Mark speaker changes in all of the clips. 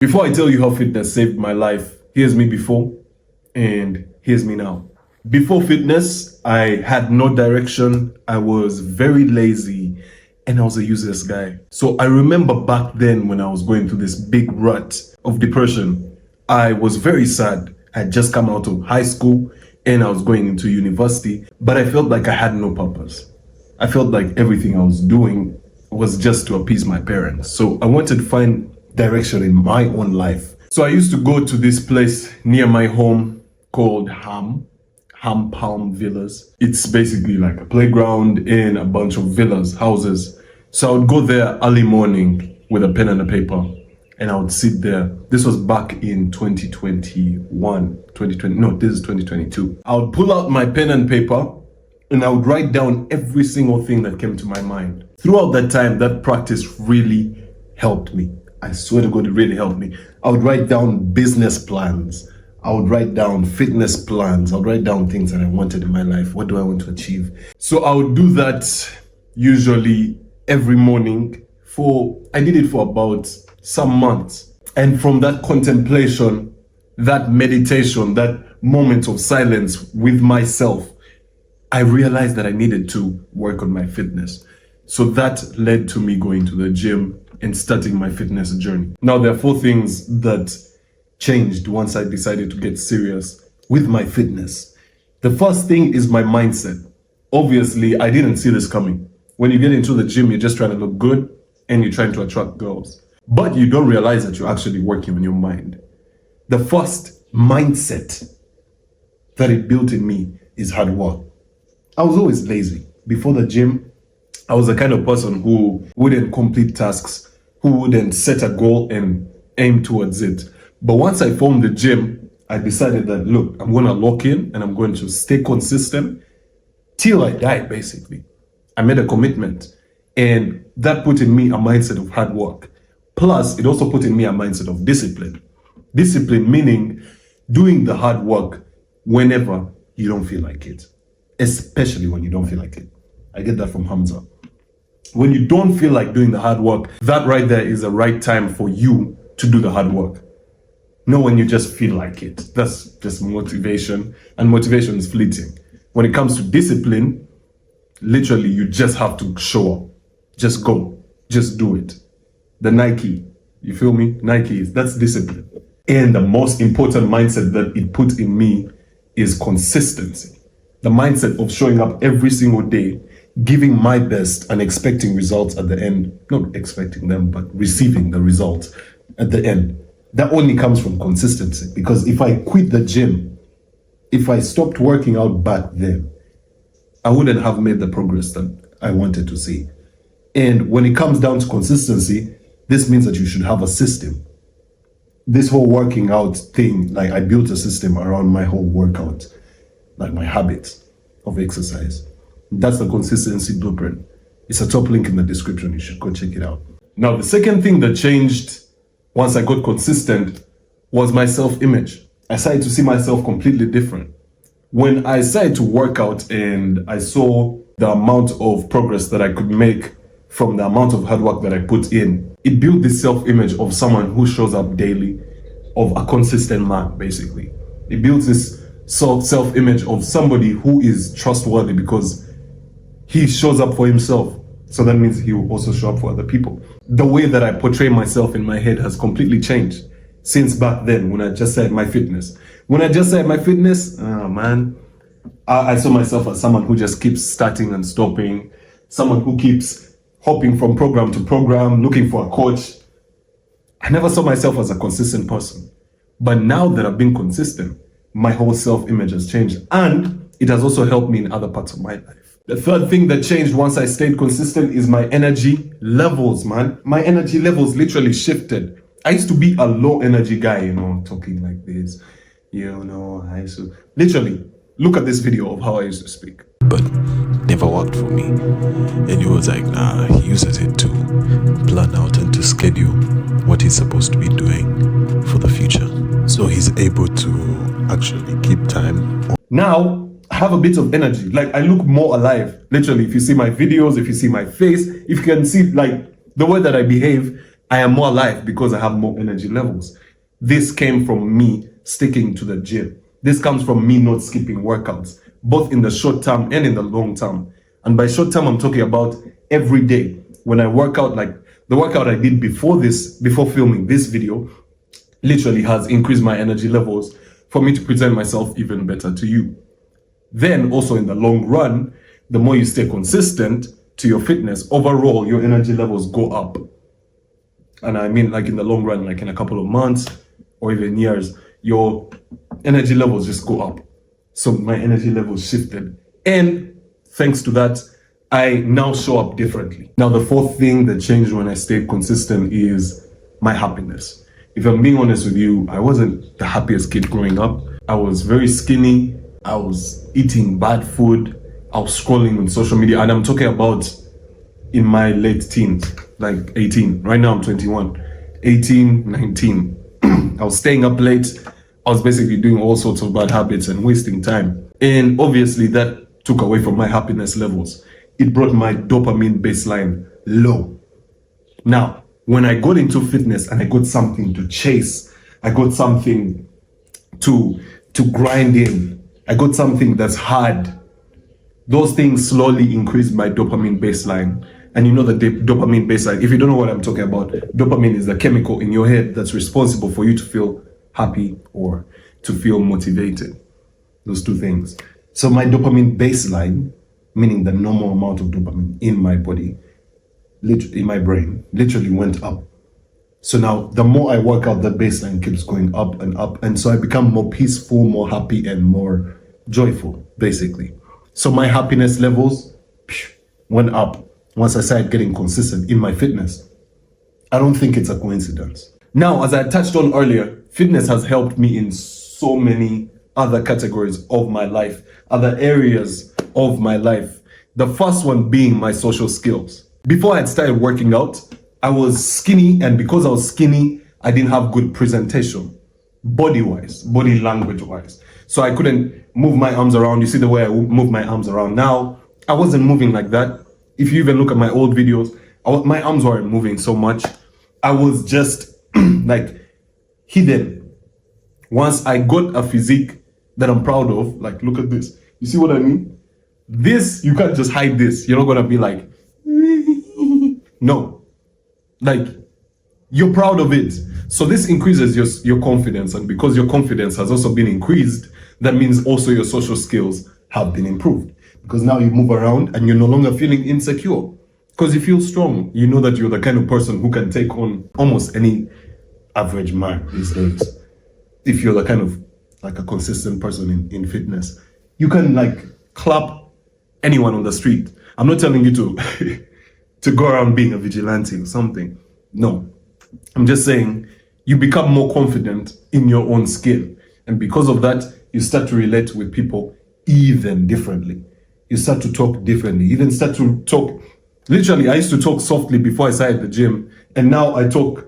Speaker 1: Before I tell you how fitness saved my life, here's me before and here's me now. Before fitness, I had no direction. I was very lazy and I was a useless guy. So I remember back then when I was going through this big rut of depression, I was very sad. I had just come out of high school and I was going into university, but I felt like I had no purpose. I felt like everything I was doing was just to appease my parents. So I wanted to find direction in my own life. So I used to go to this place near my home called Ham Palm Villas. It's basically like a playground in a bunch of villas, houses. So I would go there early morning with a pen and a paper and I would sit there. This was back in 2022. I would pull out my pen and paper and I would write down every single thing that came to my mind. Throughout that time, that practice really helped me. I swear to God, it really helped me. I would write down business plans. I would write down fitness plans. I would write down things that I wanted in my life. What do I want to achieve? So I would do that usually every morning I did it for about some months. And from that contemplation, that meditation, that moment of silence with myself, I realized that I needed to work on my fitness. So that led to me going to the gym and starting my fitness journey. Now, there are 4 things that changed once I decided to get serious with my fitness. The first thing is my mindset. Obviously, I didn't see this coming. When you get into the gym, you're just trying to look good and you're trying to attract girls. But you don't realize that you're actually working on your mind. The first mindset that it built in me is hard work. I was always lazy. Before the gym, I was the kind of person who wouldn't complete tasks, who wouldn't set a goal and aim towards it. But once I formed the gym, I decided that, look, I'm going to lock in and I'm going to stay consistent till I die, basically. I made a commitment and that put in me a mindset of hard work. Plus, it also put in me a mindset of discipline. Discipline meaning doing the hard work whenever you don't feel like it, especially when you don't feel like it. I get that from Hamza. When you don't feel like doing the hard work, that right there is the right time for you to do the hard work. Not when you just feel like it. That's just motivation, and motivation is fleeting. When it comes to discipline, literally you just have to show up. Just go. Just do it. The Nike, you feel me? Nike, that's discipline. And the most important mindset that it put in me is consistency. The mindset of showing up every single day, giving my best and expecting results at the end. Not expecting them, but receiving the results at the end. That only comes from consistency. Because if I quit the gym, if I stopped working out back then, I wouldn't have made the progress that I wanted to see. And when it comes down to consistency, this means that you should have a system. This whole working out thing, like I built a system around my whole workout, like my habits of exercise. That's the consistency blueprint. It's a top link in the description. You should go check it out. Now, the second thing that changed once I got consistent was my self-image. I started to see myself completely different. When I started to work out and I saw the amount of progress that I could make from the amount of hard work that I put in, it built this self-image of someone who shows up daily, of a consistent man, basically. It builds this self-image of somebody who is trustworthy because he shows up for himself. So that means he will also show up for other people. The way that I portray myself in my head has completely changed since back then when I just said my fitness. When I just said my fitness, I saw myself as someone who just keeps starting and stopping, someone who keeps hopping from program to program, looking for a coach. I never saw myself as a consistent person. But now that I've been consistent, my whole self-image has changed. And it has also helped me in other parts of my life. The third thing that changed once I stayed consistent is my energy levels, man. My energy levels literally shifted. I used to be a low energy guy, talking like this. I used to literally look at this video of how I used to speak.
Speaker 2: But never worked for me. And he was like, nah, he uses it to plan out and to schedule what he's supposed to be doing for the future. So he's able to actually keep time.
Speaker 1: Now, I have a bit of energy. Like, I look more alive. Literally, if you see my videos, if you see my face, if you can see, like, the way that I behave, I am more alive because I have more energy levels. This came from me sticking to the gym. This comes from me not skipping workouts, both in the short term and in the long term. And by short term, I'm talking about every day. When I work out, like the workout I did before filming this video, literally has increased my energy levels for me to present myself even better to you. Then also in the long run, the more you stay consistent to your fitness, overall, your energy levels go up. And I mean, like in the long run, like in a couple of months or even years, your energy levels just go up. So my energy levels shifted. And thanks to that, I now show up differently. Now, the fourth thing that changed when I stayed consistent is my happiness. If I'm being honest with you, I wasn't the happiest kid growing up. I was very skinny. I was eating bad food. I was scrolling on social media. And I'm talking about in my late teens, like 18. Right now I'm 21. 18, 19. I was staying up late. I was basically doing all sorts of bad habits and wasting time. And obviously that took away from my happiness levels. It brought my dopamine baseline low. Now, when I got into fitness and I got something to chase, I got something to grind in, I got something that's hard, those things slowly increased my dopamine baseline. And you know the dopamine baseline, if you don't know what I'm talking about, dopamine is the chemical in your head that's responsible for you to feel happy or to feel motivated. Those two things. So my dopamine baseline, meaning the normal amount of dopamine in my body, in my brain, literally went up. So now the more I work out, the baseline keeps going up and up. And so I become more peaceful, more happy, and more joyful, basically. So my happiness levels went up once I started getting consistent in my fitness. I don't think it's a coincidence. Now, as I touched on earlier, fitness has helped me in so many other categories of my life, other areas of my life. The first one being my social skills. Before I had started working out, I was skinny, and because I was skinny, I didn't have good presentation, body-wise, body language-wise. So I couldn't move my arms around. You see the way I move my arms around now? I wasn't moving like that. If you even look at my old videos, my arms weren't moving so much. I was just like hidden. Once I got a physique that I'm proud of, like look at this. You see what I mean? This, you can't just hide this. You're not gonna be like, no. Like, you're proud of it. So this increases your confidence. And because your confidence has also been increased, that means also your social skills have been improved. Because now you move around and you're no longer feeling insecure. Because you feel strong. You know that you're the kind of person who can take on almost any average man these days. If you're the kind of like a consistent person in fitness, you can like clap anyone on the street. I'm not telling you to to go around being a vigilante or something. No, I'm just saying you become more confident in your own skin. And because of that, you start to relate with people even differently. You start to talk differently. You even start to talk. Literally, I used to talk softly before I started the gym. And now I talk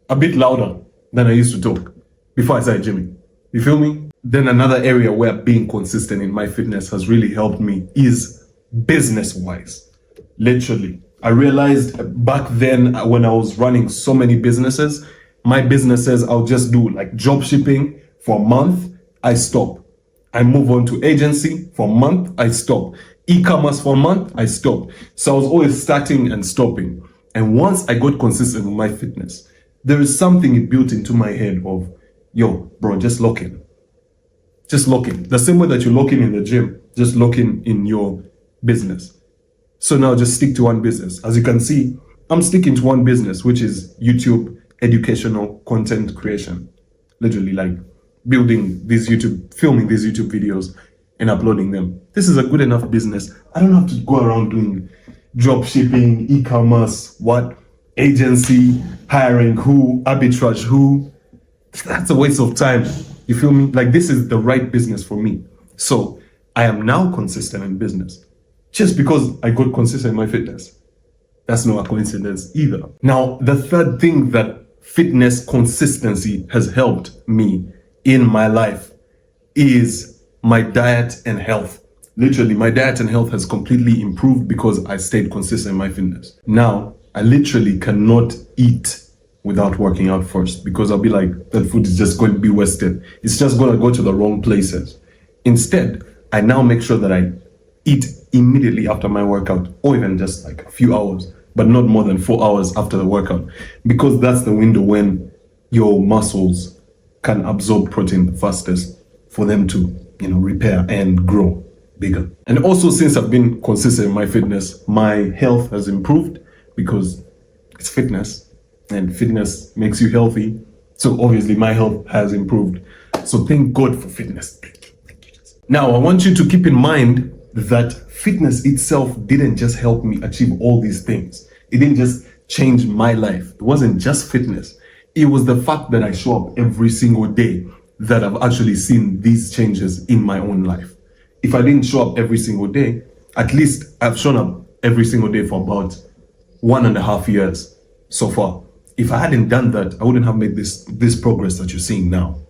Speaker 1: a bit louder than I used to talk before I started gymming. You feel me? Then another area where being consistent in my fitness has really helped me is business-wise. Literally. I realized back then when I was running so many businesses, my businesses, I'll just do like drop shipping for a month, I stop. I move on to agency for a month, I stop. E-commerce for a month, I stop. So I was always starting and stopping. And once I got consistent with my fitness, there is something built into my head of, yo, bro, just lock in. Just lock in. The same way that you lock in the gym, just lock in your business. So now just stick to one business. As you can see, I'm sticking to one business, which is YouTube educational content creation. Literally like filming these YouTube videos and uploading them. This is a good enough business. I don't have to go around doing drop shipping, e-commerce, agency, hiring who, arbitrage who. That's a waste of time. You feel me? Like this is the right business for me. So I am now consistent in business. Just because I got consistent in my fitness. That's not a coincidence either. Now, the third thing that fitness consistency has helped me in my life is my diet and health. Literally, my diet and health has completely improved because I stayed consistent in my fitness. Now, I literally cannot eat without working out first, because I'll be like, that food is just going to be wasted. It's just going to go to the wrong places. Instead, I now make sure that I eat immediately after my workout, or even just like a few hours, but not more than 4 hours after the workout, because that's the window when your muscles can absorb protein the fastest for them to, repair and grow bigger. And also, since I've been consistent in my fitness, my health has improved because it's fitness, and fitness makes you healthy. So obviously my health has improved. So thank God for fitness. Thank you. Now, I want you to keep in mind that fitness itself didn't just help me achieve all these things. It didn't just change my life. It wasn't just fitness. It was the fact that I show up every single day that I've actually seen these changes in my own life. If I didn't show up every single day, at least I've shown up every single day for about 1.5 years so far. If I hadn't done that, I wouldn't have made this progress that you're seeing now.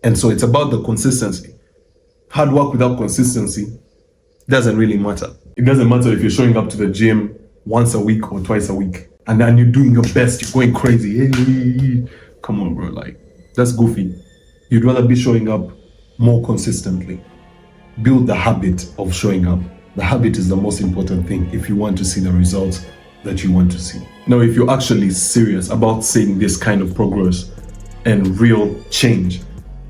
Speaker 1: And so it's about the consistency. Hard work without consistency doesn't really matter. It doesn't matter if you're showing up to the gym once a week or twice a week, and then you're doing your best, you're going crazy. Hey, come on, bro, like, that's goofy. You'd rather be showing up more consistently. Build the habit of showing up. The habit is the most important thing if you want to see the results that you want to see. Now, if you're actually serious about seeing this kind of progress and real change,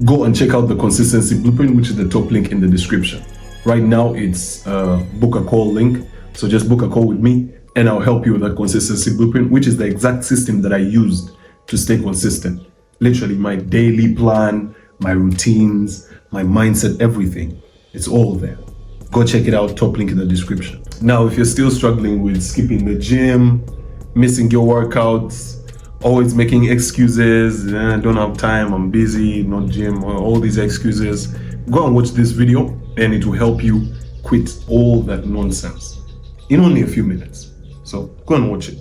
Speaker 1: go and check out the Consistency Blueprint, which is the top link in the description. Right now, it's a book a call link. So just book a call with me and I'll help you with that Consistency Blueprint, which is the exact system that I used to stay consistent. Literally my daily plan, my routines, my mindset, everything. It's all there. Go check it out, top link in the description. Now, if you're still struggling with skipping the gym, missing your workouts, always making excuses, don't have time, I'm busy, not gym, all these excuses, go and watch this video and it will help you quit all that nonsense in only a few minutes. So go and watch it.